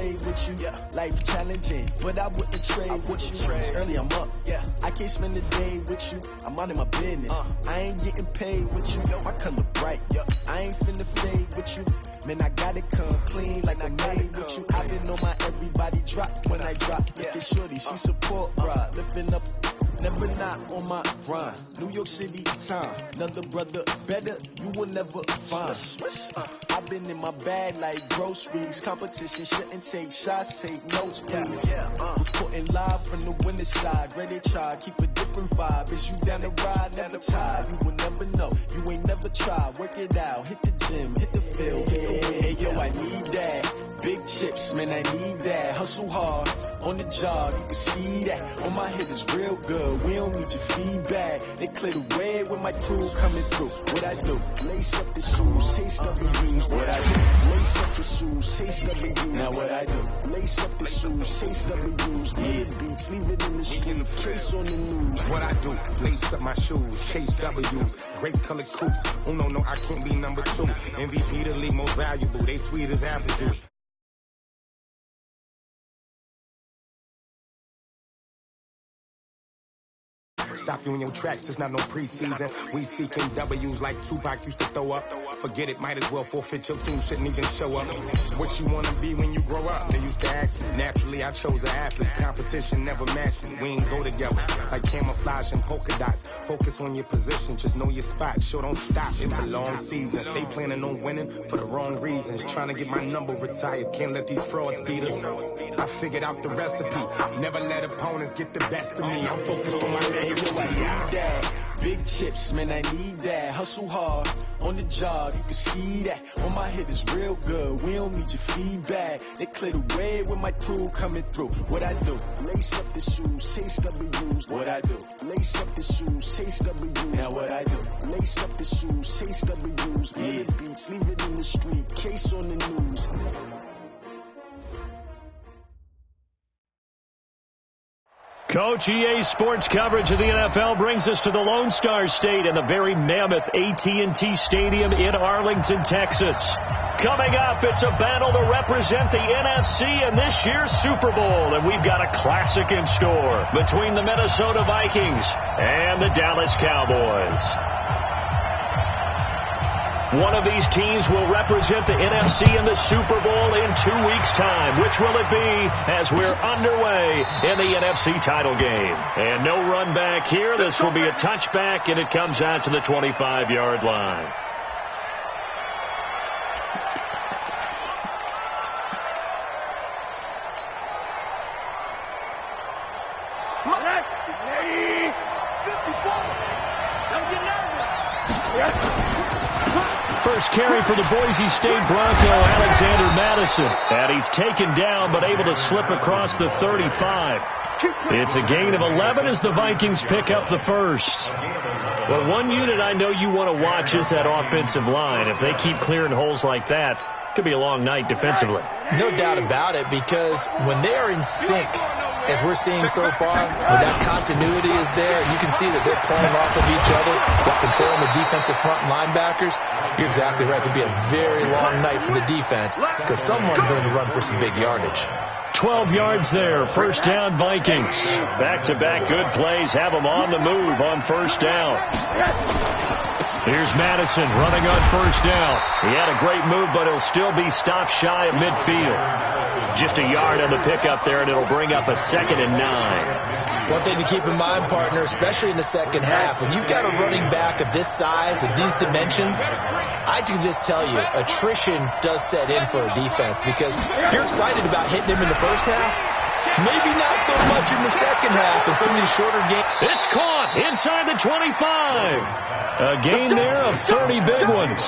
play with you. Life challenging, but I wouldn't trade with you. It's early, I'm up. I can't spend the day with you. I'm out of my business. I ain't getting paid with you. My color bright. I ain't finna fade with you. Man, I gotta come clean like I made with you. I've been on my everybody drop when I drop. Look at shorty, she support, bruh. Lifting up. Never not on my grind. New York City time. Another brother better, you will never find. I've been in my bag like groceries. Competition shouldn't take shots, take notes, please. Reporting live from the winning side. Ready to try, keep a different vibe. Is you down the ride, never tired. You will never know, you ain't never tried. Work it out, hit the gym, hit the field. Hey, yo, I need that. Big chips, man, I need that. Hustle hard, on the job, you can see that. On my head is real good, we don't need your feedback. They clear the way with my crew coming through. What I do? Lace up the shoes, taste W's. What I do? Lace up the shoes, taste W's. Now what I do? Lace up the shoes, taste W's. Yeah, beats, leave it in the street, case on the news. What I do? Lace up my shoes, chase W's. Great colored coupes. Oh no, I can't be number 2. MVP the league most valuable. They sweet as apple juice. Stop you in your tracks, there's not no preseason. We seeking W's like Tupac used to throw up. Forget it, might as well forfeit, your team shouldn't even show up. What you wanna be when you grow up? They used to ask me. Naturally, I chose an athlete. Competition never matched me. We ain't go together like camouflage and polka dots. Focus on your position, just know your spot. Sure, don't stop, it's a long season. They planning on winning for the wrong reasons. Trying to get my number retired, can't let these frauds beat us. I figured out the recipe. Never let opponents get the best of me. I'm focused on my legacy. I need that. Big chips, man, I need that. Hustle hard, on the job, you can see that. On my head is real good, we don't need your feedback. They clear the way with my crew coming through. What I do? Lace up the shoes, taste W's. What I do? Lace up the shoes, taste W's. Now what I do? Lace up the shoes, taste W's. Yeah, beats, leave it in the street, case on the news. Coach, EA Sports coverage of the NFL brings us to the Lone Star State and the very mammoth AT&T Stadium in Arlington, Texas. Coming up, it's a battle to represent the NFC in this year's Super Bowl, and we've got a classic in store between the Minnesota Vikings and the Dallas Cowboys. One of these teams will represent the NFC in the Super Bowl in 2 weeks' time. Which will it be as we're underway in the NFC title game? And no run back here. This will be a touchback, and it comes out to the 25-yard line. First carry for the Boise State Bronco, Alexander Madison. And he's taken down but able to slip across the 35. It's a gain of 11 as the Vikings pick up the first. Well, one unit I know you want to watch is that offensive line. If they keep clearing holes like that, it could be a long night defensively. No doubt about it, because when they are in sync, as we're seeing so far, when that continuity is there, you can see that they're playing off of each other while controlling the defensive front linebackers. You're exactly right. It could be a very long night for the defense because someone's going to run for some big yardage. 12 yards there. First down, Vikings. Back-to-back good plays have them on the move on first down. Here's Madison running on first down. He had a great move, but he'll still be stopped shy of midfield. Just a yard on the pickup there, and it'll bring up a 2nd and 9. One thing to keep in mind, partner, especially in the second half, when you've got a running back of this size, of these dimensions, I can just tell you, attrition does set in for a defense because you're excited about hitting him in the first half. Maybe not so much in the second half in some of these shorter games. It's caught inside the 25. A gain there of 30 big ones.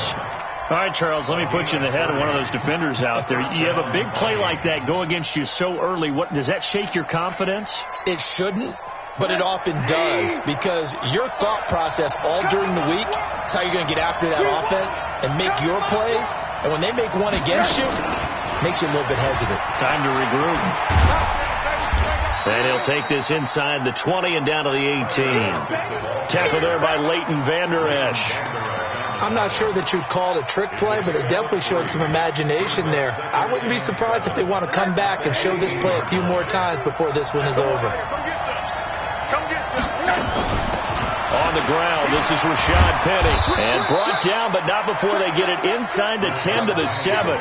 All right, Charles, let me put you in the head of one of those defenders out there. You have a big play like that go against you so early. What does that shake your confidence? It shouldn't, but it often does because your thought process all during the week is how you're going to get after that offense and make your plays. And when they make one against you, it makes you a little bit hesitant. Time to regroup. And he'll take this inside the 20 and down to the 18. Tackle there by Leighton Vander Esch. I'm not sure that you'd call it a trick play, but it definitely showed some imagination there. I wouldn't be surprised if they want to come back and show this play a few more times before this one is over. On the ground, this is Rashad Penny. And brought down, but not before they get it inside the 10 to the 7.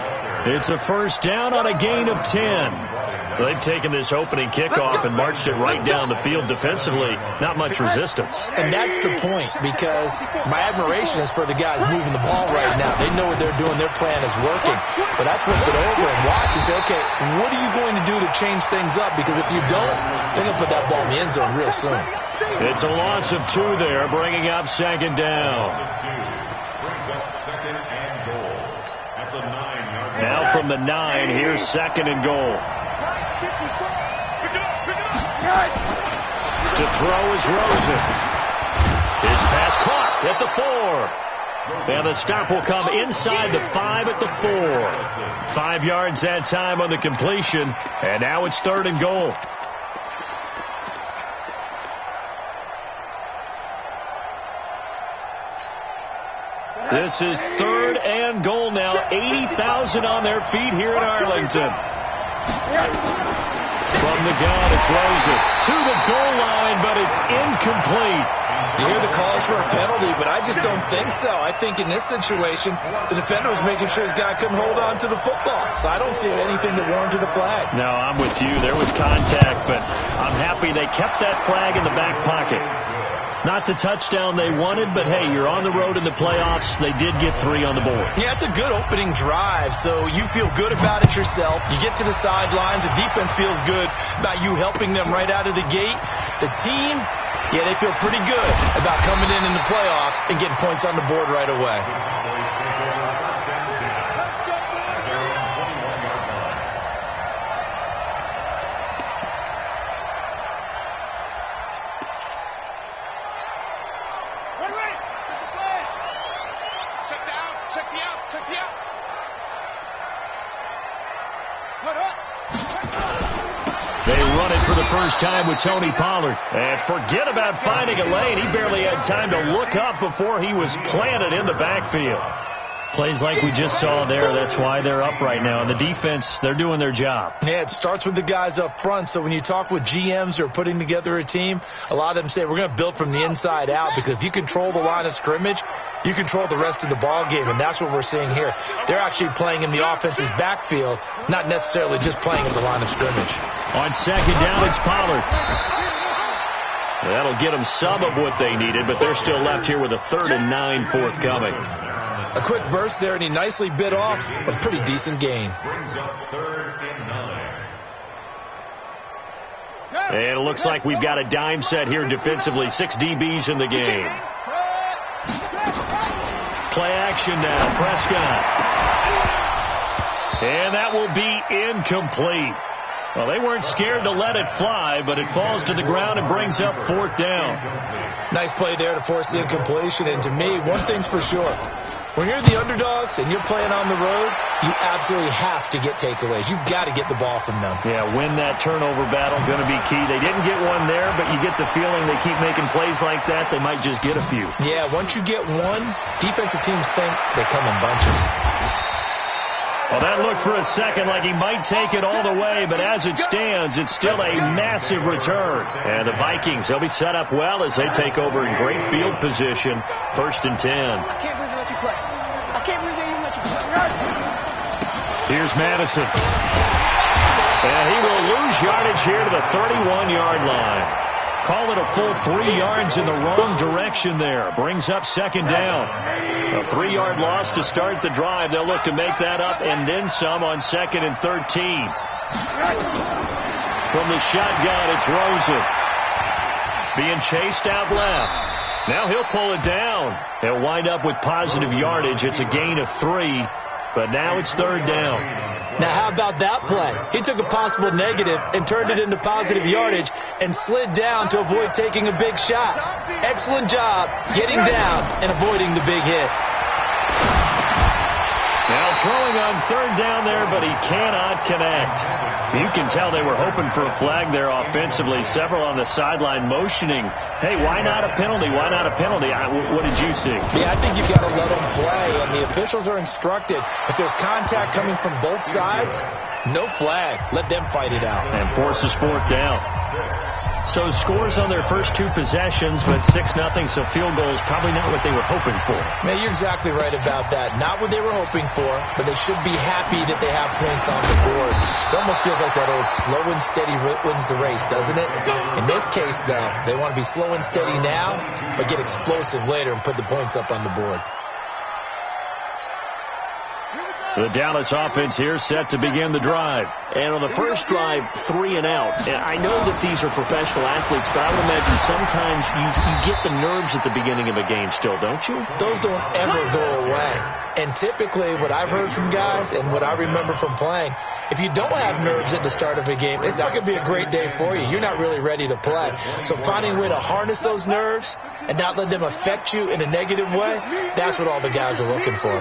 It's a first down on a gain of 10. They've taken this opening kickoff and marched it right down the field defensively. Not much resistance. And that's the point, because my admiration is for the guys moving the ball right now. They know what they're doing. Their plan is working. But I flip it over and watch and say, okay, what are you going to do to change things up? Because if you don't, they're going to put that ball in the end zone real soon. It's a loss of 2 there, bringing up second down. Now from the 9, here's second and goal. To throw is Rosen. His pass caught at the 4. And the stop will come inside the 5 at the 4. 5 yards that time on the completion. And now it's third and goal. This is third and goal now. 80,000 on their feet here in Arlington. From the gun, it's Rosen to the goal line, but it's incomplete. You hear the calls for a penalty, but I just don't think so. I think in this situation, the defender was making sure his guy couldn't hold on to the football. So I don't see anything that warranted the flag. No, I'm with you. There was contact, but I'm happy they kept that flag in the back pocket. Not the touchdown they wanted, but hey, you're on the road in the playoffs. They did get 3 on the board. Yeah, it's a good opening drive, so you feel good about it yourself. You get to the sidelines. The defense feels good about you helping them right out of the gate. The team, yeah, they feel pretty good about coming in the playoffs and getting points on the board right away. First time with Tony Pollard. And forget about finding a lane. He barely had time to look up before he was planted in the backfield. Plays like we just saw there. That's why they're up right now. And the defense, they're doing their job. Yeah, it starts with the guys up front. So when you talk with GMs who are putting together a team, a lot of them say we're going to build from the inside out, because if you control the line of scrimmage, you control the rest of the ball game, and that's what we're seeing here. They're actually playing in the offense's backfield, not necessarily just playing in the line of scrimmage. On second down, it's Pollard. That'll get them some of what they needed, but they're still left here with a 3rd and 9 forthcoming. A quick burst there, and he nicely bit off a pretty decent gain. And it looks like we've got a dime set here defensively. 6 DBs in the game. Play action now, Prescott. And that will be incomplete. Well, they weren't scared to let it fly, but it falls to the ground and brings up 4th down. Nice play there to force the incompletion. And to me, one thing's for sure. When you're the underdogs and you're playing on the road, you absolutely have to get takeaways. You've got to get the ball from them. Yeah, win that turnover battle, going to be key. They didn't get one there, but you get the feeling they keep making plays like that, they might just get a few. Yeah, once you get one, defensive teams think they come in bunches. Well, that looked for a second like he might take it all the way, but as it stands, it's still a massive return. And the Vikings, they'll be set up well as they take over in great field position. 1st and 10. I can't believe they let you play. I can't believe they even let you play. Here's Madison. And he will lose yardage here to the 31-yard line. Call it a full 3 yards in the wrong direction there. Brings up second down. A 3-yard loss to start the drive. They'll look to make that up and then some on 2nd and 13. From the shotgun, it's Rosen. Being chased out left. Now he'll pull it down. He'll wind up with positive yardage. It's a gain of 3, but now it's 3rd down. Now, how about that play? He took a possible negative and turned it into positive yardage and slid down to avoid taking a big shot. Excellent job getting down and avoiding the big hit. Now throwing on third down there, but he cannot connect. You can tell they were hoping for a flag there offensively. Several on the sideline motioning, hey, why not a penalty? Why not a penalty? What did you see? Yeah, I think you've got to let them play, and the officials are instructed. If there's contact coming from both sides, no flag. Let them fight it out. And forces fourth down. So scores on their first two possessions, but 6-0, so field goal is probably not what they were hoping for. Man, you're exactly right about that. Not what they were hoping for, but they should be happy that they have points on the board. It almost feels like that old slow and steady wins the race, doesn't it? In this case, though, they want to be slow and steady now, but get explosive later and put the points up on the board. The Dallas offense here set to begin the drive. And on the first drive, 3 and out. And I know that these are professional athletes, but I would imagine sometimes you get the nerves at the beginning of a game still, don't you? Those don't ever go away. And typically what I've heard from guys and what I remember from playing, if you don't have nerves at the start of a game, it's not going to be a great day for you. You're not really ready to play. So finding a way to harness those nerves and not let them affect you in a negative way, that's what all the guys are looking for.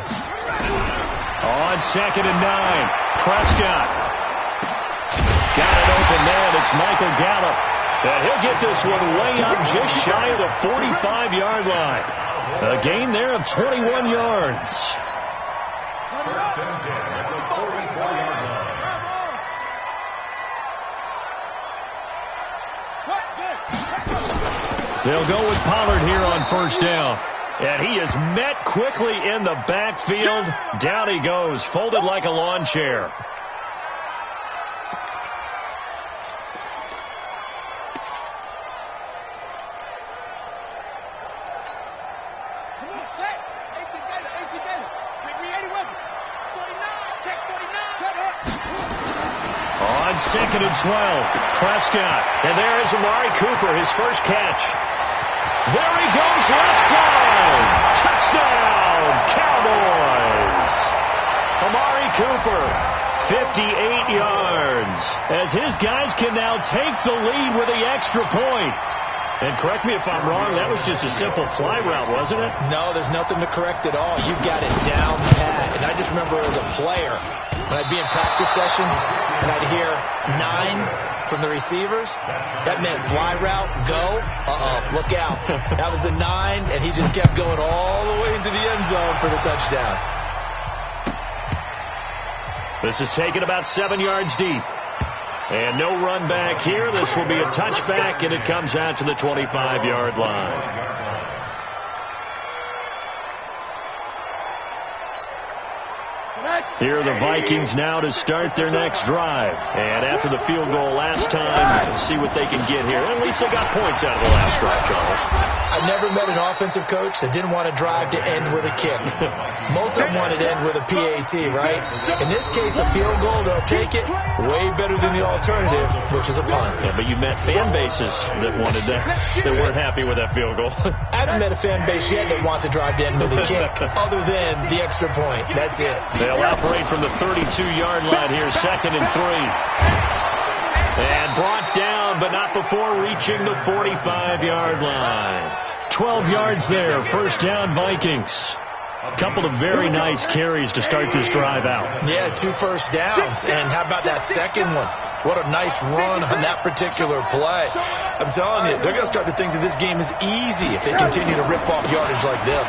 On 2nd and 9, Prescott. Got it open man. It's Michael Gallup. And he'll get this one way up just shy of the 45-yard line. A gain there of 21 yards. First and 10 at the 44-yard line. They'll go with Pollard here on first down. And he is met quickly in the backfield. Down he goes, folded like a lawn chair. Come on, set. 18 Gator. Create a weapon. 49. Check 49. Set up. On 2nd and 12, Prescott. And there is Amari Cooper, his first catch. There he goes, left side. Touchdown, Cowboys. Amari Cooper, 58 yards. As his guys can now take the lead with the extra point. And correct me if I'm wrong, that was just a simple fly route, wasn't it? No, there's nothing to correct at all. You've got it down pat. And I just remember as a player, when I'd be in practice sessions and I'd hear 9 from the receivers, that meant fly route, go, look out. That was the 9, and he just kept going all the way into the end zone for the touchdown. This is taken about 7 yards deep. And no run back here. This will be a touchback, and it comes out to the 25-yard line. Here are the Vikings now to start their next drive. And after the field goal last time, see what they can get here. At least they got points out of the last drive, Charles. I've never met an offensive coach that didn't want to drive to end with a kick. Most of them wanted to end with a PAT, right? In this case, a field goal, they'll take it way better than the alternative, which is a punt. Yeah, but you met fan bases that wanted that, that weren't happy with that field goal. I haven't met a fan base yet that wants to drive to end with a kick, other than the extra point. That's it. They'll operate from the 32-yard line here, 2nd and 3. And brought down, but not before reaching the 45-yard line. 12 yards there, first down Vikings. A couple of very nice carries to start this drive out. Yeah, 2 first downs. And how about that second one? What a nice run on that particular play. I'm telling you, they're going to start to think that this game is easy if they continue to rip off yardage like this.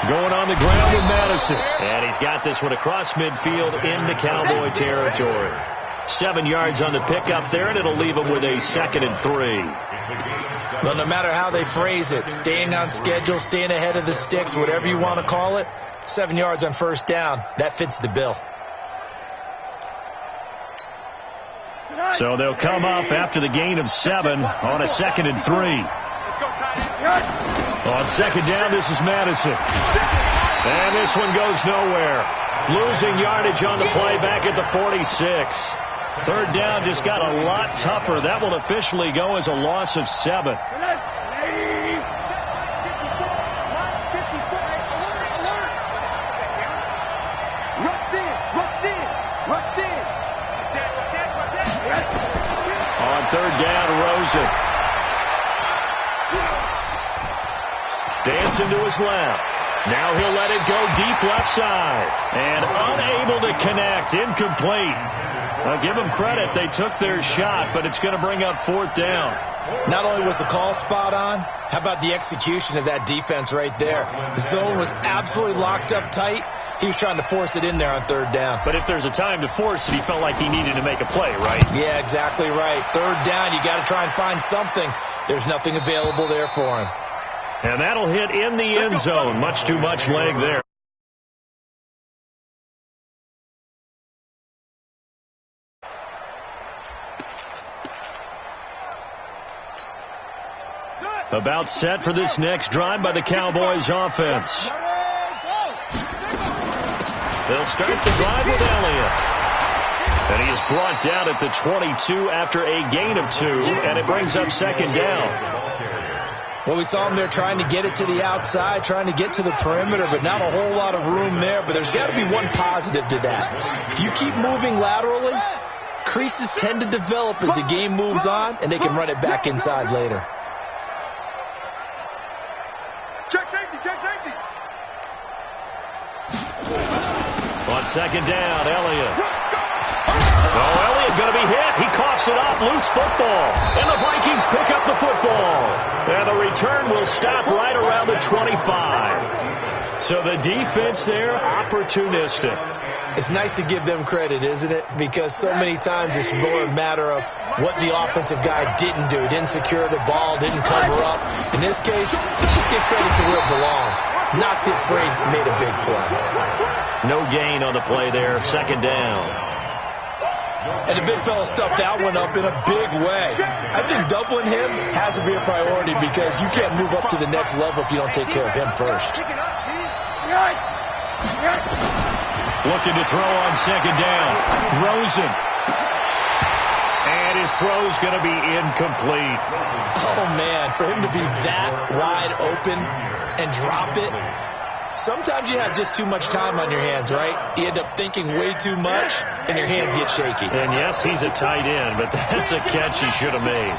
Going on the ground with Madison. And he's got this one across midfield into Cowboy territory. 7 yards on the pickup there, and it'll leave them with a 2nd and 3. Well, no matter how they phrase it, staying on schedule, staying ahead of the sticks, whatever you want to call it, 7 yards on first down, that fits the bill. So they'll come up after the gain of 7 on a 2nd and 3. On second down, this is Madison. And this one goes nowhere. Losing yardage on the play back at the 46. Third down just got a lot tougher. That will officially go as a loss of 7. On third down, Rosen. Dancing to his left. Now he'll let it go deep left side. And unable to connect. Incomplete. I'll give them credit. They took their shot, but it's going to bring up fourth down. Not only was the call spot on, how about the execution of that defense right there? The zone was absolutely locked up tight. He was trying to force it in there on third down. But if there's a time to force it, he felt like he needed to make a play, right? Yeah, exactly right. Third down, you got to try and find something. There's nothing available there for him. And that'll hit in the end zone. Much too much leg there. About set for this next drive by the Cowboys offense. They'll start the drive with Elliott. And he is brought down at the 22 after a gain of 2, and it brings up second down. Well, we saw him there trying to get it to the outside, trying to get to the perimeter, but not a whole lot of room there. But there's got to be one positive to that. If you keep moving laterally, creases tend to develop as the game moves on, and they can run it back inside later. Check safety, check safety. On second down, Elliott. Oh, Elliott going to be hit. He coughs it up. Loose football. And the Vikings pick up the football. And the return will stop right around the 25. So the defense there, opportunistic. It's nice to give them credit, isn't it? Because so many times it's more a matter of what the offensive guy didn't do. Didn't secure the ball, didn't cover up. In this case, just give credit to where it belongs. Knocked it free, made a big play. No gain on the play there. Second down. And the big fella stuffed that one up in a big way. I think doubling him has to be a priority because you can't move up to the next level if you don't take care of him first. Looking to throw on second down. Rosen. And his throw's going to be incomplete. Oh, man, for him to be that wide open and drop it. Sometimes you have just too much time on your hands, right? You end up thinking way too much, and your hands get shaky. And, yes, he's a tight end, but that's a catch he should have made.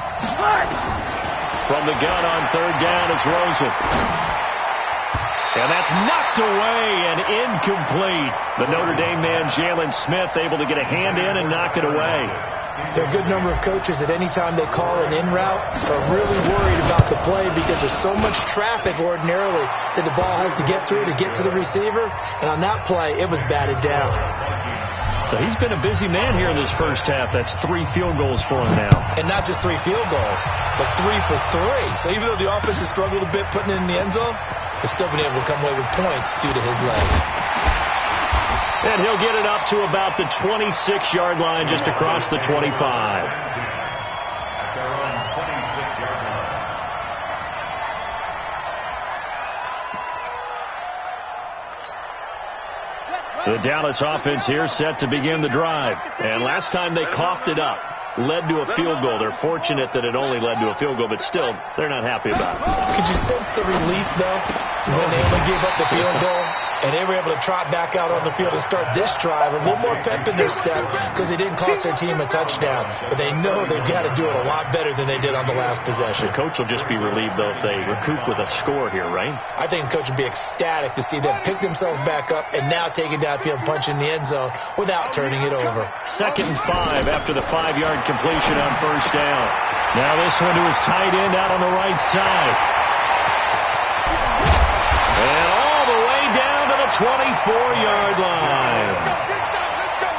From the gun on third down, it's Rosen. And that's knocked away and incomplete. The Notre Dame man, Jalen Smith, able to get a hand in and knock it away. There are a good number of coaches that any time they call an in route are really worried about the play because there's so much traffic ordinarily that the ball has to get through to get to the receiver. And on that play, it was batted down. So he's been a busy man here in this first half. That's 3 field goals for him now. And not just 3 field goals, but 3 for 3. So even though the offense has struggled a bit putting it in the end zone, they've still been able to come away with points due to his leg. And he'll get it up to about the 26-yard line, just across the 25. The Dallas offense here set to begin the drive. And last time they coughed it up, led to a field goal. They're fortunate that it only led to a field goal, but still, they're not happy about it. Could you sense the relief, though, when they only gave up the field goal? And they were able to trot back out on the field and start this drive. A little more pep in their step because they didn't cost their team a touchdown. But they know they've got to do it a lot better than they did on the last possession. The coach will just be relieved, though, if they recoup with a score here, right? I think the coach would be ecstatic to see them pick themselves back up and now take it downfield and punch in the end zone without turning it over. 2nd and 5 after the 5-yard completion on first down. Now this one to his tight end out on the right side. And all the way down to the 24-yard line.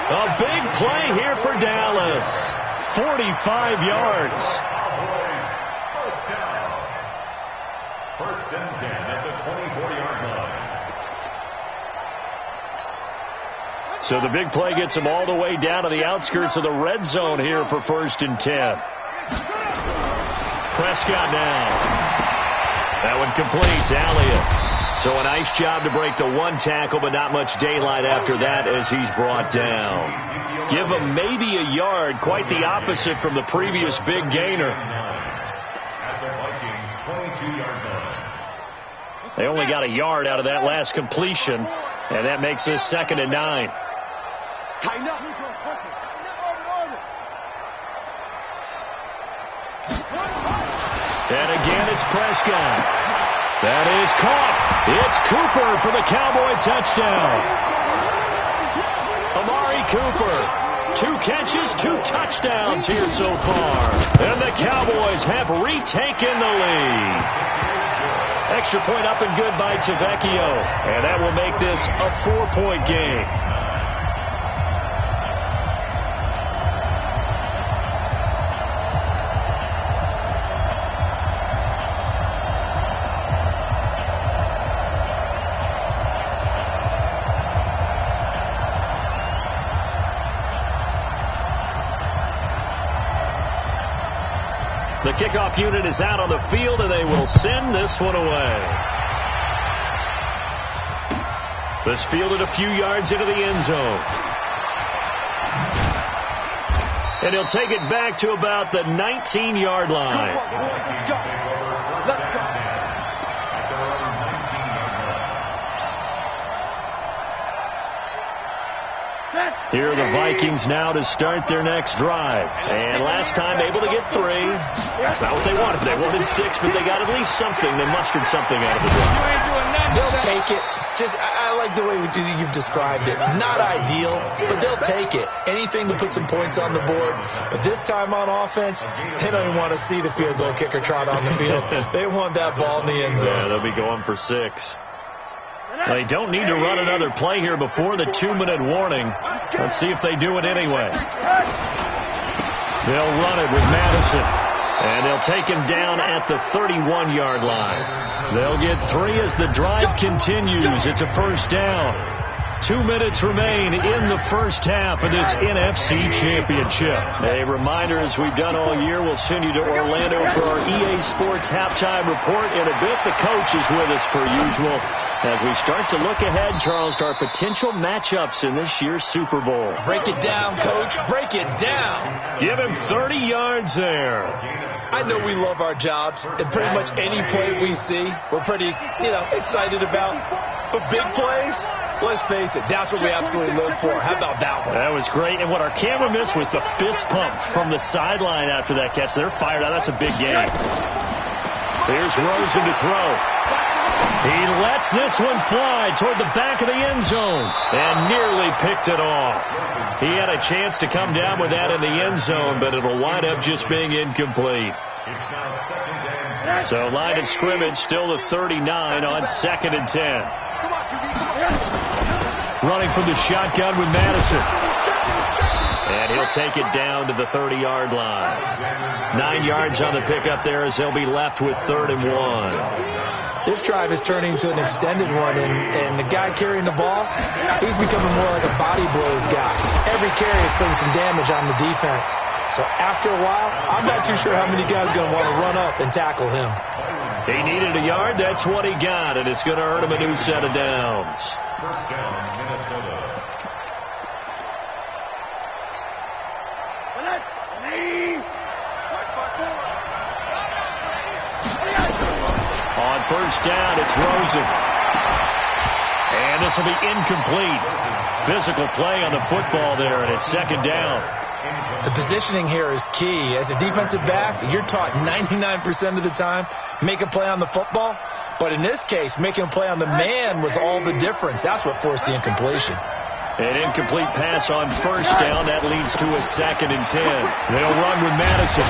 A big play here for Dallas. 45 yards. First and 10 at the 24-yard line. So the big play gets him all the way down to the outskirts of the red zone here for 1st and 10. Prescott now. That one complete to Elliott. So a nice job to break the 1 tackle, but not much daylight after that as he's brought down. Give him maybe a yard, quite the opposite from the previous big gainer. They only got a yard out of that last completion, and that makes this 2nd and 9. Tighten up. And again, it's Prescott. That is caught. It's Cooper for the Cowboy touchdown. Amari Cooper, 2 catches, 2 touchdowns here so far. And the Cowboys have retaken the lead. Extra point up and good by Tavecchio. And that will make this a 4-point game. The kickoff unit is out on the field, and they will send this one away. This fielded a few yards into the end zone. And he'll take it back to about the 19-yard line. Let's go. Let's go. Here are the Vikings now to start their next drive. And last time able to get 3. That's not what they wanted. They wanted 6, but they got at least something. They mustered something out of the drive. They'll take it. I like the way you've described it. Not ideal, but they'll take it. Anything to put some points on the board. But this time on offense, they don't even want to see the field goal kicker trot on the field. They want that ball in the end zone. Yeah, they'll be going for 6. They don't need to run another play here before the 2-minute warning. Let's see if they do it anyway. They'll run it with Madison. And they'll take him down at the 31-yard line. They'll get 3 as the drive continues. It's a first down. 2 minutes remain in the first half of this NFC Championship. A reminder, as we've done all year, we'll send you to Orlando for our EA Sports halftime report. In a bit, the coach is with us per usual as we start to look ahead, Charles, to our potential matchups in this year's Super Bowl. Break it down, Coach. Break it down. Give him 30 yards there. I know we love our jobs, and pretty much any play we see, we're pretty, excited about. But big plays, let's face it, that's what we absolutely live for. How about that one? That was great. And what our camera missed was the fist pump from the sideline after that catch. They're fired out. That's a big game. Here's Rosen to throw. He lets this one fly toward the back of the end zone and nearly picked it off. He had a chance to come down with that in the end zone, but it'll wind up just being incomplete. So line of scrimmage still the 39 on 2nd and 10. Running from the shotgun with Madison. And he'll take it down to the 30-yard line. 9 yards on the pickup there as they'll be left with 3rd and 1. This drive is turning into an extended one, and the guy carrying the ball, he's becoming more like a body blows guy. Every carry is putting some damage on the defense. So after a while, I'm not too sure how many guys are going to want to run up and tackle him. He needed a yard. That's what he got, and it's going to earn him a new set of downs. First down, Minnesota. On first down, it's Rosen. And this will be incomplete. Physical play on the football there, and it's 2nd down. The positioning here is key. As a defensive back, you're taught 99% of the time, make a play on the football. But in this case, making a play on the man was all the difference. That's what forced the incompletion. An incomplete pass on first down. That leads to a 2nd and 10. They'll run with Madison.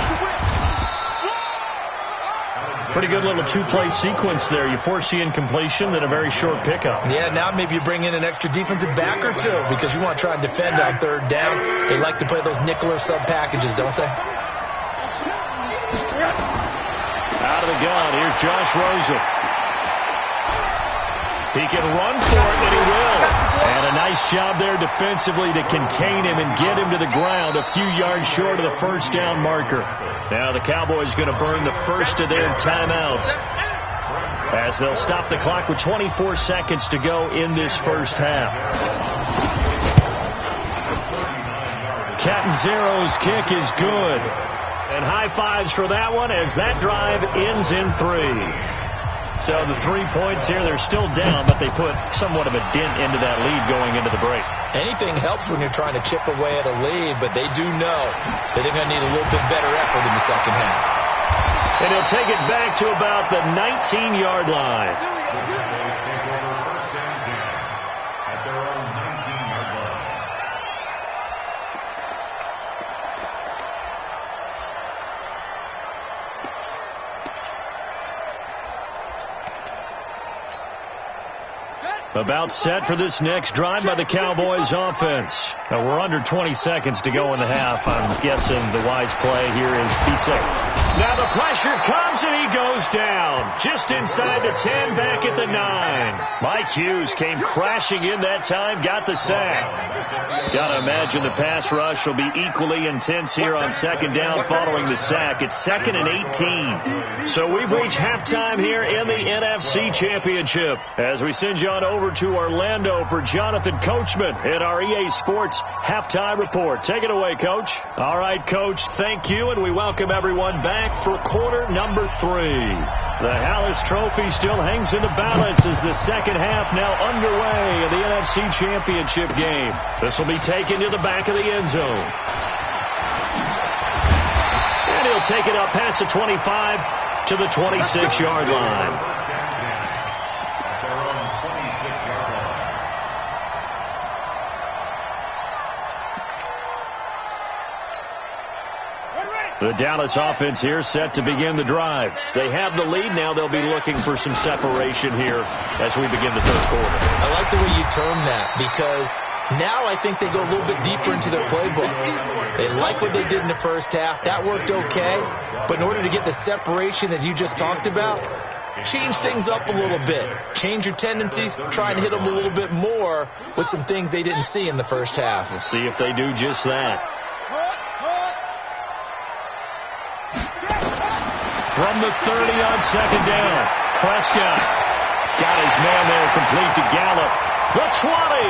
Pretty good little 2-play sequence there. You force the incompletion, then a very short pickup. Yeah, now maybe you bring in an extra defensive back or 2 because you want to try and defend on 3rd down. They like to play those nickel or sub packages, don't they? Out of the gun, here's Josh Rosen. He can run for it, and he will. And a nice job there defensively to contain him and get him to the ground a few yards short of the first down marker. Now the Cowboys going to burn the first of their timeouts as they'll stop the clock with 24 seconds to go in this first half. Catanzaro's kick is good. And high fives for that one as that drive ends in 3. So the 3 points here, they're still down, but they put somewhat of a dent into that lead going into the break. Anything helps when you're trying to chip away at a lead, but they do know that they're going to need a little bit better effort in the second half. And he'll take it back to about the 19-yard line. At their own 19-yard line. About set for this next drive by the Cowboys offense. Now we're under 20 seconds to go in the half. I'm guessing the wise play here is be safe. Now the pressure comes and he goes down. Just inside the 10, back at the 9. Mike Hughes came crashing in that time, got the sack. Gotta imagine the pass rush will be equally intense here on second down following the sack. It's 2nd and 18. So we've reached halftime here in the NFC Championship. As we send you on over to Orlando for Jonathan Coachman in our EA Sports Halftime Report. Take it away, Coach. All right, Coach, thank you, and we welcome everyone back for quarter number 3. The Hallis Trophy still hangs in the balance as the second half now underway in the NFC Championship game. This will be taken to the back of the end zone. And he'll take it up past the 25 to the 26-yard line. The Dallas offense here set to begin the drive. They have the lead. Now they'll be looking for some separation here as we begin the third quarter. I like the way you term that because now I think they go a little bit deeper into their playbook. They like what they did in the first half. That worked okay. But in order to get the separation that you just talked about, change things up a little bit. Change your tendencies. Try and hit them a little bit more with some things they didn't see in the first half. We'll see if they do just that. From the 30 on second down, Prescott got his man there complete to Gallup. The 20.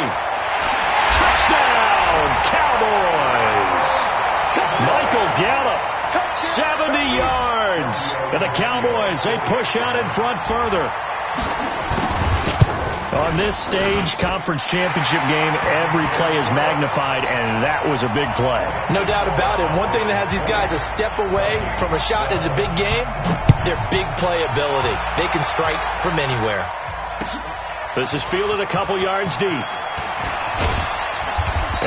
Touchdown, Cowboys. Michael Gallup, 70 yards. And the Cowboys, they push out in front further. On this stage, conference championship game, every play is magnified, and that was a big play. No doubt about it. One thing that has these guys a step away from a shot in the big game, their big play ability. They can strike from anywhere. This is fielded a couple yards deep.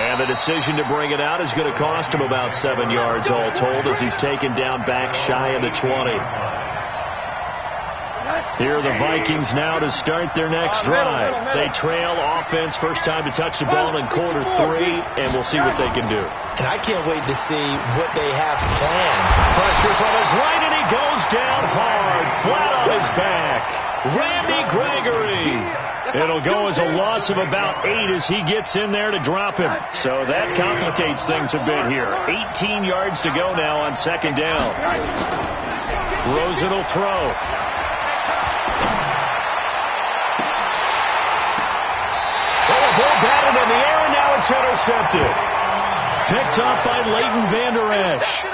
And the decision to bring it out is going to cost him about 7 yards all told as he's taken down back shy of the 20. Here are the Vikings now to start their next drive. They trail offense, first time to touch the ball in quarter 3, and we'll see what they can do. And I can't wait to see what they have planned. Pressure from his right, and he goes down hard, flat on his back. Randy Gregory. It'll go as a loss of about 8 as he gets in there to drop him. So that complicates things a bit here. 18 yards to go now on second down. Rosen will throw. Batted in the air, and now it's intercepted. Picked up by Leighton Vander Esch.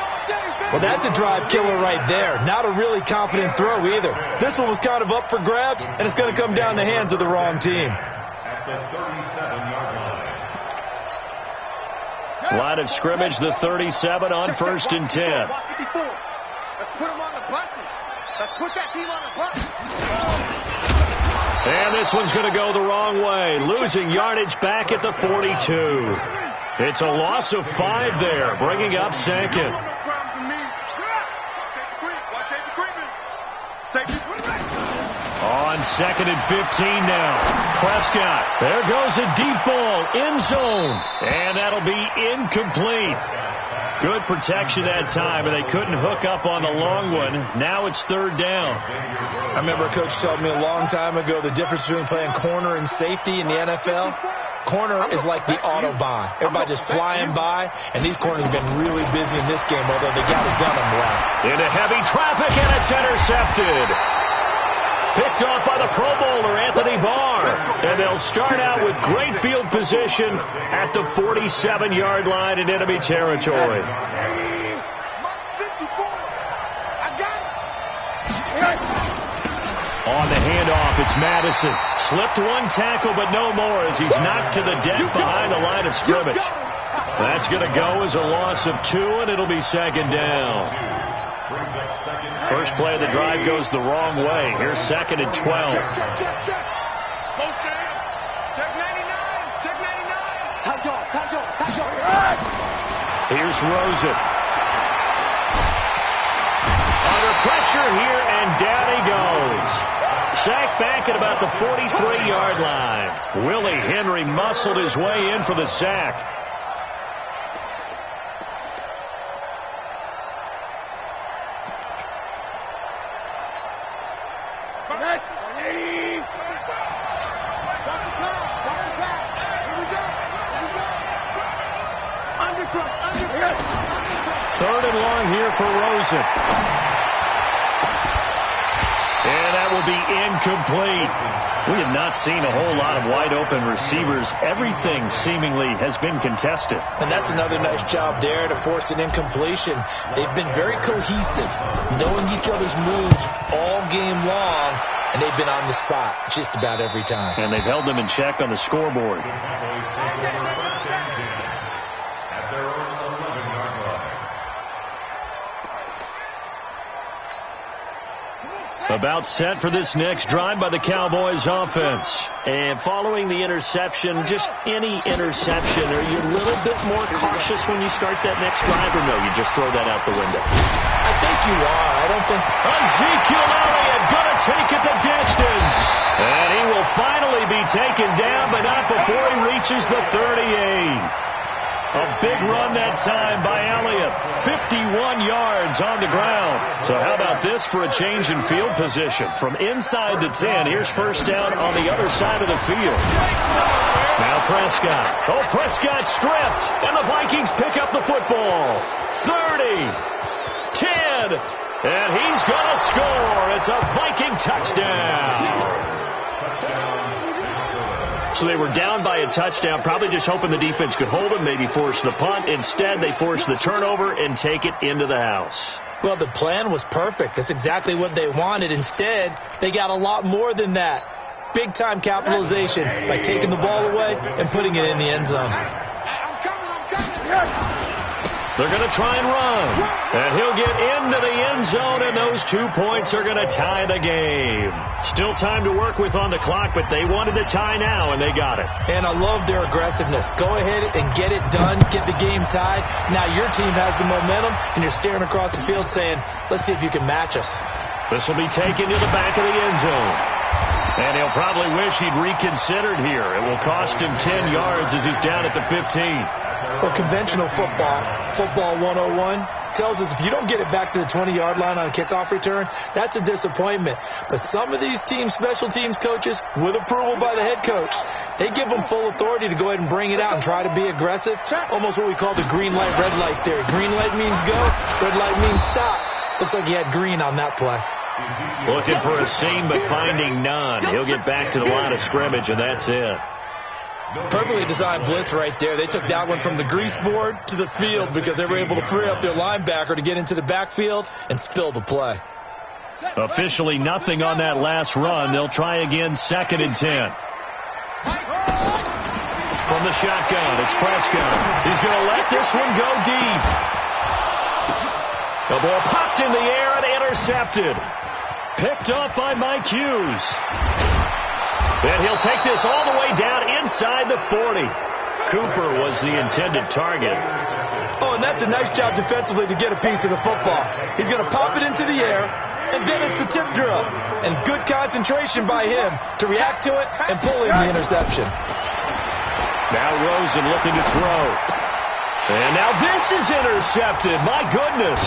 Well, that's a drive killer right there. Not a really confident throw either. This one was kind of up for grabs, and it's going to come down the hands of the wrong team. At the 37-yard line. Line of scrimmage, the 37 on 1st and 10. Let's put them on the buses. Let's put that team on the bus. And this one's going to go the wrong way, losing yardage back at the 42. It's a loss of 5 there, bringing up 2nd. On 2nd and 15 now, Prescott. There goes a deep ball, end zone, and that'll be incomplete. Good protection that time, and they couldn't hook up on the long one. Now it's 3rd down. I remember a coach told me a long time ago the difference between playing corner and safety in the NFL. Corner is like the Autobahn. Everybody just flying by, and these corners have been really busy in this game, although they got it done nonetheless. Into heavy traffic, and it's intercepted. Picked off by the Pro Bowler, Anthony Barr. And they'll start out with great field position at the 47-yard line in enemy territory. On the handoff, it's Madison. Slipped one tackle, but no more as he's knocked to the deck behind the line of scrimmage. That's going to go as a loss of 2, and it'll be 2nd down. First play of the drive goes the wrong way. Here's 2nd and 12. Check. Motion. Check 99. Check 99. Time go. Here's Rosen. Under pressure here, and down he goes. Sacked back at about the 43-yard line. Willie Henry muscled his way in for the sack. Third and long here for Rosen. And that will be incomplete. We have not seen a whole lot of wide-open receivers. Everything seemingly has been contested. And that's another nice job there to force an incompletion. They've been very cohesive, knowing each other's moves all game long, and they've been on the spot just about every time. And they've held them in check on the scoreboard. About set for this next drive by the Cowboys offense. And following the interception, just any interception, are you a little bit more cautious when you start that next drive, or no, you just throw that out the window? I think you are. I don't think... Ezekiel Elliott going to take it the distance. And he will finally be taken down, but not before he reaches the 38. A big run that time by Elliott. 51 yards on the ground. So how about this for a change in field position? From inside the 10, here's first down on the other side of the field. Now Prescott. Oh, Prescott stripped. And the Vikings pick up the football. 30. 10. And he's going to score. It's a Viking touchdown. So they were down by a touchdown, probably just hoping the defense could hold them, maybe force the punt. Instead, they force the turnover and take it into the house. Well, the plan was perfect. That's exactly what they wanted. Instead, they got a lot more than that. Big-time capitalization by taking the ball away and putting it in the end zone. I'm coming. They're going to try and run. And he'll get into the end zone, and those 2 points are going to tie the game. Still time to work with on the clock, but they wanted the tie now, and they got it. And I love their aggressiveness. Go ahead and get it done, get the game tied. Now your team has the momentum, and you're staring across the field saying, let's see if you can match us. This will be taken to the back of the end zone. And he'll probably wish he'd reconsidered here. It will cost him 10 yards as he's down at the 15. Well, conventional football 101, tells us if you don't get it back to the 20-yard line on a kickoff return, that's a disappointment. But some of these teams, special teams coaches, with approval by the head coach, they give them full authority to go ahead and bring it out and try to be aggressive. Almost what we call the green light, red light theory. Green light means go, red light means stop. Looks like he had green on that play. Looking for a seam, but finding none. He'll get back to the line of scrimmage, and that's it. Perfectly designed blitz right there. They took that one from the grease board to the field because they were able to free up their linebacker to get into the backfield and spill the play. Officially nothing on that last run. They'll try again, 2nd and 10. From the shotgun, it's Prescott. He's going to let this one go deep. The ball popped in the air and intercepted. Picked up by Mike Hughes. And he'll take this all the way down inside the 40. Cooper was the intended target. Oh, and that's a nice job defensively to get a piece of the football. He's going to pop it into the air, and then it's the tip drill. And good concentration by him to react to it and pull in the interception. Now Rosen looking to throw. And now this is intercepted. My goodness.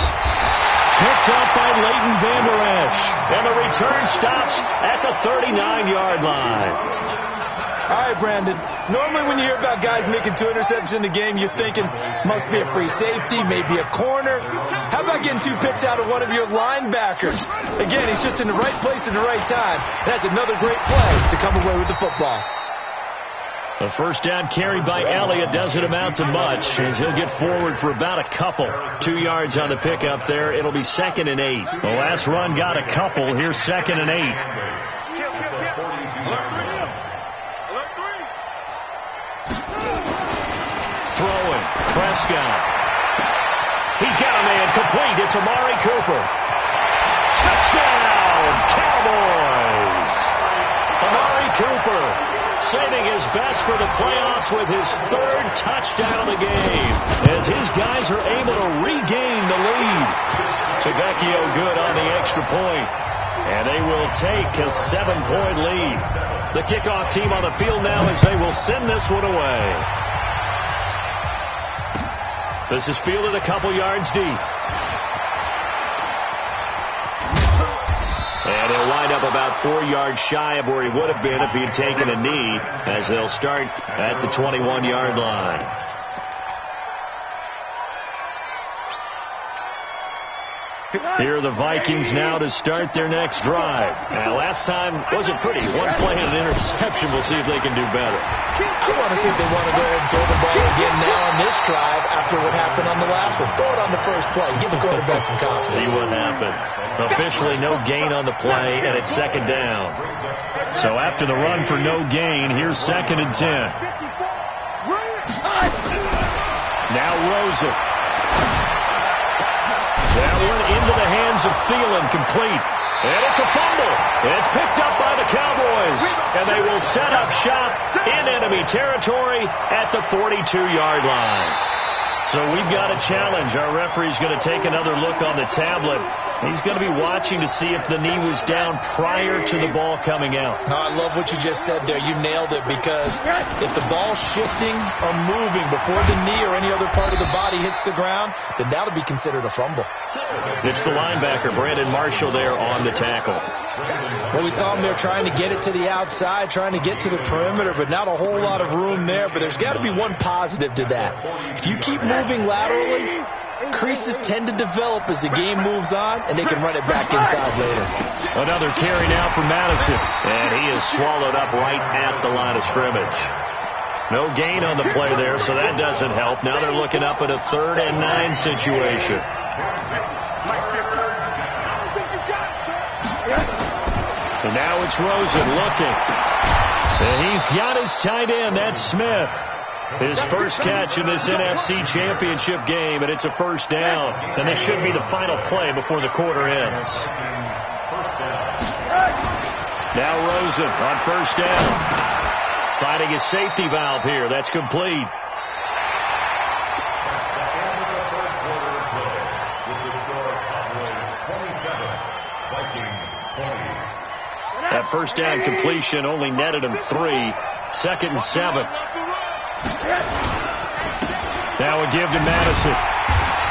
Picked up by Leighton Vander Esch. And the return stops at the 39-yard line. All right, Brandon. Normally when you hear about guys making 2 interceptions in the game, you're thinking must be a free safety, maybe a corner. How about getting 2 picks out of one of your linebackers? Again, he's just in the right place at the right time. And that's another great play to come away with the football. The first down carry by Elliott doesn't amount to much as he'll get forward for about a couple. 2 yards on the pickup there. It'll be 2nd and 8. The last run got a couple. Here's 2nd and 8. Throwing. Prescott. He's got a man complete. It's Amari Cooper. Touchdown, Cowboys! Amari Cooper saving his best for the playoffs with his third touchdown of the game as his guys are able to regain the lead. Tavecchio good on the extra point, and they will take a 7-point lead. The kickoff team on the field now as they will send this one away. This is fielded a couple yards deep. And he'll wind up about 4 yards shy of where he would have been if he had taken a knee, as they'll start at the 21-yard line. Here are the Vikings now to start their next drive. Now, last time wasn't pretty. One play and an interception. We'll see if they can do better. I want to see if they want to go ahead and throw the ball again now on this drive after what happened on the last one. Throw it on the first play. Give the quarterback some confidence. See what happens. Officially no gain on the play, and it's second down. So after the run for no gain, here's 2nd and 10. Now Rosen. That one into the hands of Thielen, complete. And it's a fumble. It's picked up by the Cowboys. And they will set up shop in enemy territory at the 42-yard line. So we've got a challenge. Our referee's going to take another look on the tablet. He's going to be watching to see if the knee was down prior to the ball coming out. No, I love what you just said there. You nailed it, because if the ball's shifting or moving before the knee or any other part of the body hits the ground, then that'll be considered a fumble. It's the linebacker, Brandon Marshall, there on the tackle. Well, we saw him there trying to get it to the outside, trying to get to the perimeter, but not a whole lot of room there. But there's got to be one positive to that. If you keep moving laterally, creases tend to develop as the game moves on, and they can run it back inside later. Another carry now for Madison, and he is swallowed up right at the line of scrimmage. No gain on the play there, so that doesn't help. Now they're looking up at a 3rd and 9 situation. And now it's Rosen looking. And he's got his tight end. That's Smith. His first catch in this NFC Championship game, and it's a first down. And this should be the final play before the quarter ends. Now Rosen on first down. Finding his safety valve here. That's complete. That first down completion only netted him 3. 2nd and 7. Now a give to Madison.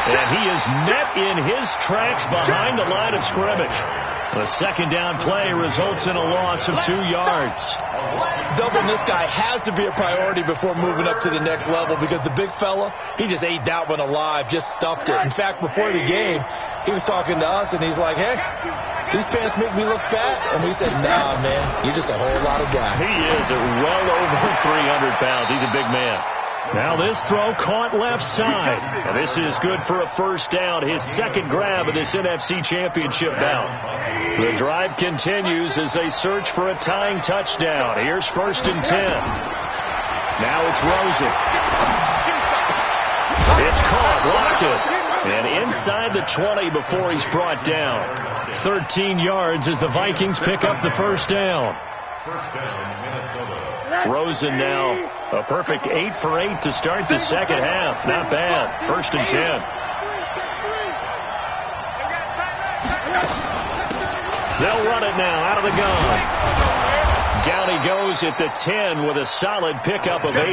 And he is met in his tracks behind the line of scrimmage. The second down play results in a loss of 2 yards. Doubling this guy has to be a priority before moving up to the next level, because the big fella, he just ate that one alive, just stuffed it. In fact, before the game, he was talking to us, and he's like, hey, these pants make me look fat. And we said, nah, man, you're just a whole lot of guy. He is well over 300 pounds. He's a big man. Now this throw caught left side. And this is good for a first down. His second grab of this NFC Championship bout. The drive continues as they search for a tying touchdown. Here's 1st and 10. Now it's Rosen. It's caught. Lockett. And inside the 20 before he's brought down. 13 yards as the Vikings pick up the first down. Rosen now a perfect 8 for 8 to start the second half. Not bad. 1st and 10. They'll run it now out of the gun. Down he goes at the 10 with a solid pickup of 8.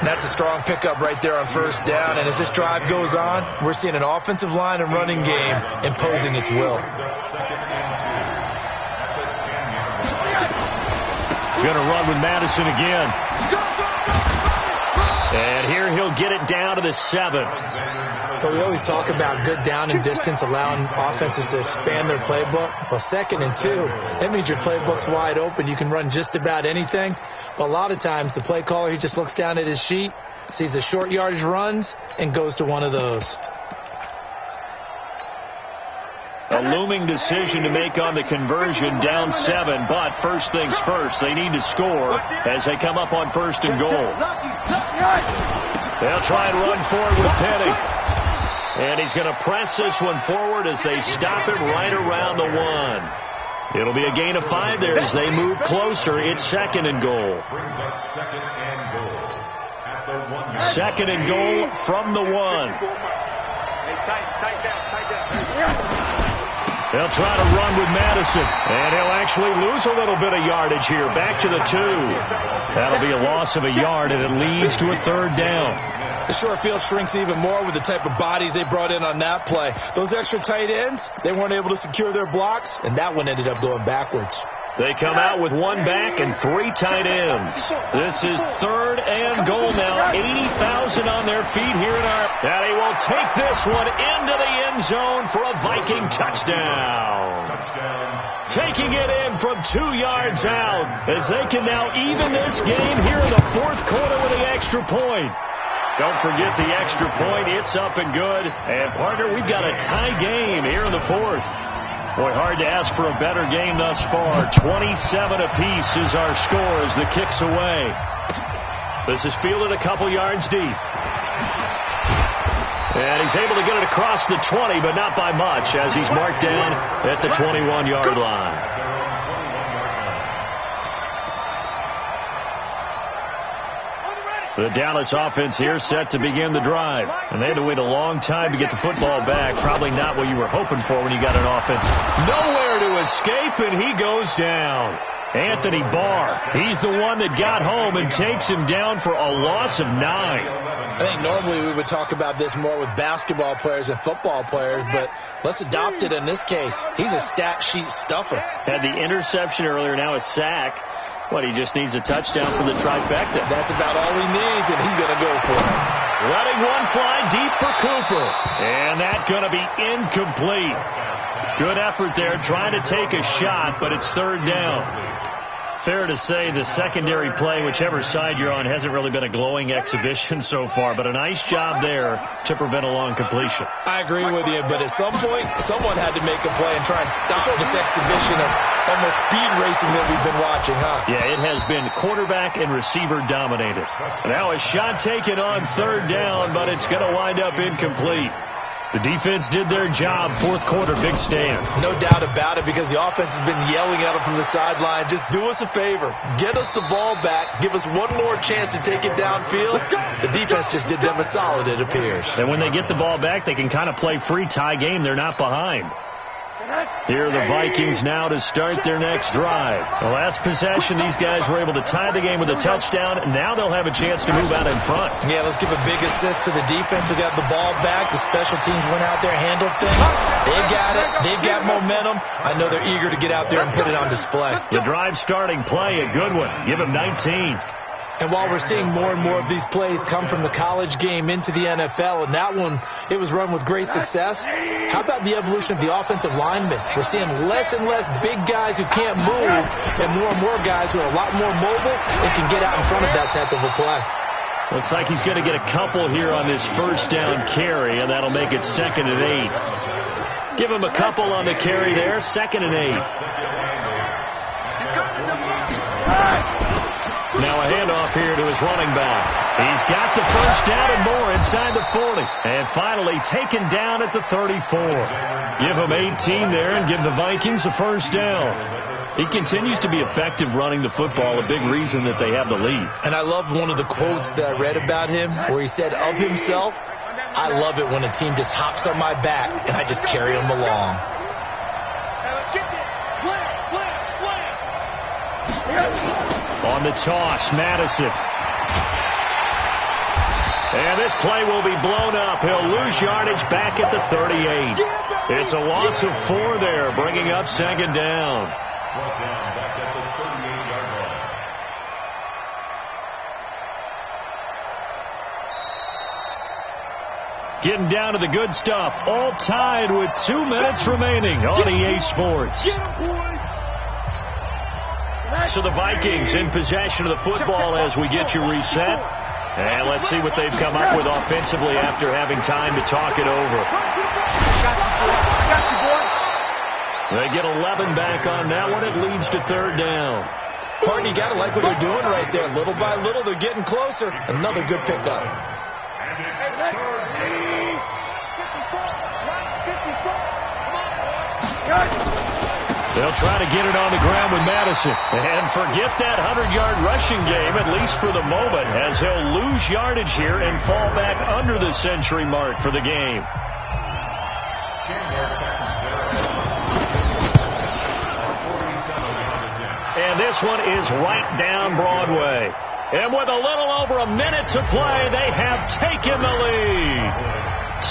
That's a strong pickup right there on first down. And as this drive goes on, we're seeing an offensive line and running game imposing its will. Going to run with Madison again. And here he'll get it down to the 7. But we always talk about good down and distance, allowing offenses to expand their playbook. Well, 2nd and 2, that means your playbook's wide open. You can run just about anything. But a lot of times the play caller, he just looks down at his sheet, sees the short yardage runs, and goes to one of those. A looming decision to make on the conversion, down 7. But first things first, they need to score as they come up on 1st and goal. They'll try and run forward with Penny. And he's going to press this one forward as they stop it right around the 1. It'll be a gain of 5 there as they move closer. It's 2nd and goal. Brings up 2nd and goal. At the 1 yard. 2nd and goal from the 1. Hey, tight down. They'll try to run with Madison, and he'll actually lose a little bit of yardage here. Back to the 2. That'll be a loss of a yard, and it leads to a 3rd down. The short field shrinks even more with the type of bodies they brought in on that play. Those extra tight ends, they weren't able to secure their blocks, and that one ended up going backwards. They come out with 1 back and 3 tight ends. This is 3rd and goal now. 80,000 on their feet here in our... And he will take this one into the end zone for a Viking touchdown. Taking it in from 2 yards out as they can now even this game here in the 4th quarter with the extra point. Don't forget the extra point. It's up and good. And, partner, we've got a tie game here in the 4th. Boy, hard to ask for a better game thus far. 27 apiece is our score as the kick's away. This is fielded a couple yards deep. And he's able to get it across the 20, but not by much, as he's marked down at the 21-yard line. The Dallas offense here set to begin the drive. And they had to wait a long time to get the football back. Probably not what you were hoping for when you got an offense. Nowhere to escape, and he goes down. Anthony Barr, he's the one that got home and takes him down for a loss of 9. I think normally we would talk about this more with basketball players and football players, but let's adopt it in this case. He's a stat sheet stuffer. Had the interception earlier, now a sack. What, he just needs a touchdown for the trifecta. That's about all he needs, and he's going to go for it. Letting one fly deep for Cooper. And that's going to be incomplete. Good effort there, trying to take a shot, but it's 3rd down. Fair to say the secondary play, whichever side you're on, hasn't really been a glowing exhibition so far, but a nice job there to prevent a long completion. I agree with you, but at some point, someone had to make a play and try and stop this exhibition of almost speed racing that we've been watching, huh? Yeah, it has been quarterback and receiver dominated. Now a shot taken on 3rd down, but it's going to wind up incomplete. The defense did their job. 4th quarter, big stand. No doubt about it, because the offense has been yelling at them from the sideline. Just do us a favor. Get us the ball back. Give us one more chance to take it downfield. The defense just did them a solid, it appears. And when they get the ball back, they can kind of play free tie game. They're not behind. Here are the Vikings now to start their next drive. The last possession, these guys were able to tie the game with a touchdown, and now they'll have a chance to move out in front. Yeah, let's give a big assist to the defense who got the ball back. The special teams went out there, handled things. They got it. They've got momentum. I know they're eager to get out there and put it on display. The drive starting play, a good one. Give him 19. And while we're seeing more and more of these plays come from the college game into the NFL, and that one, it was run with great success, how about the evolution of the offensive linemen? We're seeing less and less big guys who can't move and more guys who are a lot more mobile and can get out in front of that type of a play. Looks like he's going to get a couple here on this 1st down carry, and that'll make it 2nd and 8. Give him a couple on the carry there, 2nd and 8. Now a handoff here to his running back. He's got the 1st down and more inside the 40. And finally taken down at the 34. Give him 18 there and give the Vikings a 1st down. He continues to be effective running the football, a big reason that they have the lead. And I love one of the quotes that I read about him where he said of himself, I love it when a team just hops on my back and I just carry them along. On the toss, Madison. And this play will be blown up. He'll lose yardage back at the 38. It's a loss of 4 there, bringing up 2nd down. Back at the 38-yard line. Getting down to the good stuff. All tied with 2 minutes remaining on EA Sports. So the Vikings in possession of the football as we get you reset. And let's see what they've come up with offensively after having time to talk it over. They get 11 back on that one. It leads to 3rd down. Partner, you got to like what they're doing right there. Little by little, they're getting closer. Another good pickup. They'll try to get it on the ground with Madison. And forget that 100-yard rushing game, at least for the moment, as he'll lose yardage here and fall back under the century mark for the game. And this one is right down Broadway. And with a little over a minute to play, they have taken the lead.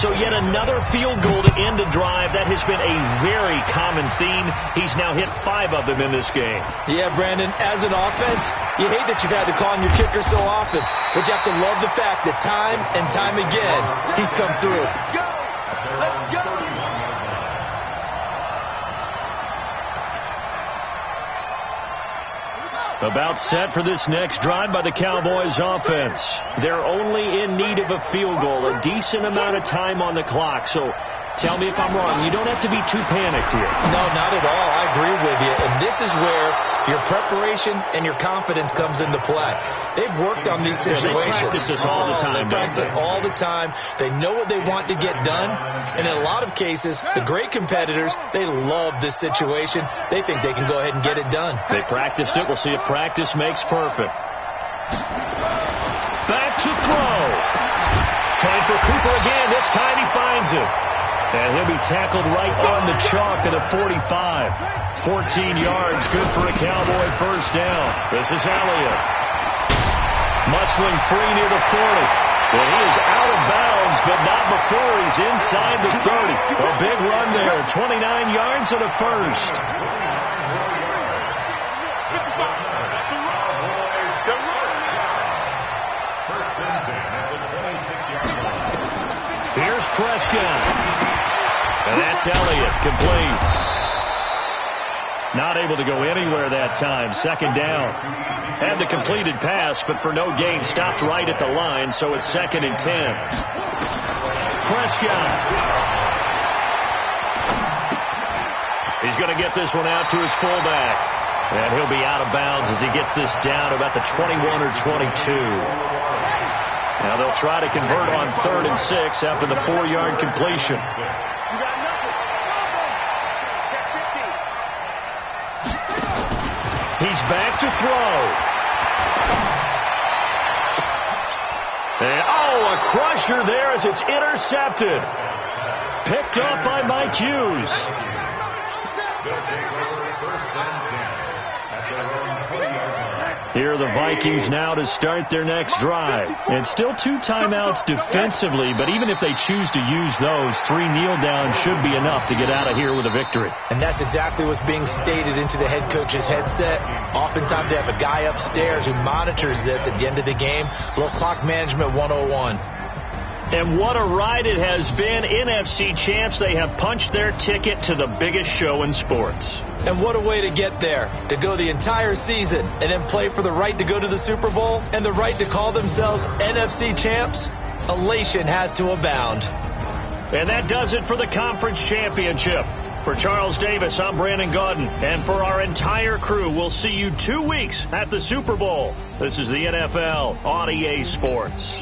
So yet another field goal to end a drive. That has been a very common theme. He's now hit 5 of them in this game. Yeah, Brandon, as an offense, you hate that you've had to call on your kicker so often, but you have to love the fact that time and time again, he's come through. Let's go. About set for this next drive by the Cowboys offense. They're only in need of a field goal, a decent amount of time on the clock. So tell me if I'm wrong. You don't have to be too panicked here. No, not at all. I agree with you. And this is where your preparation and your confidence comes into play. They've worked on these situations. They practice this all the time. They practice it all the time. They know what they want to get done. And in a lot of cases, the great competitors, they love this situation. They think they can go ahead and get it done. They practiced it. We'll see if practice makes perfect. Back to throw. Trying for Cooper again. This time he finds it. And he'll be tackled right on the chalk at a 45. 14 yards, good for a Cowboy first down. This is Elliott. Muscling free near the 40. And he is out of bounds, but not before he's inside the 30. A big run there, 29 yards and a first. Here's Prescott. And that's Elliott, complete. Not able to go anywhere that time. Second down. Had the completed pass, but for no gain. Stopped right at the line, so it's 2nd and 10. Prescott. He's going to get this one out to his fullback. And he'll be out of bounds as he gets this down about the 21 or 22. Now they'll try to convert on 3rd and 6 after the 4-yard completion. He's back to throw. And, a crusher there as it's intercepted. Picked up by Mike Hughes. Here are the Vikings now to start their next drive. And still 2 timeouts defensively, but even if they choose to use those, 3 kneel downs should be enough to get out of here with a victory. And that's exactly what's being stated into the head coach's headset. Oftentimes they have a guy upstairs who monitors this at the end of the game. A little clock management 101. And what a ride it has been. NFC champs, they have punched their ticket to the biggest show in sports. And what a way to get there, to go the entire season and then play for the right to go to the Super Bowl and the right to call themselves NFC champs. Elation has to abound. And that does it for the conference championship. For Charles Davis, I'm Brandon Gaudin. And for our entire crew, we'll see you 2 weeks at the Super Bowl. This is the NFL on EA Sports.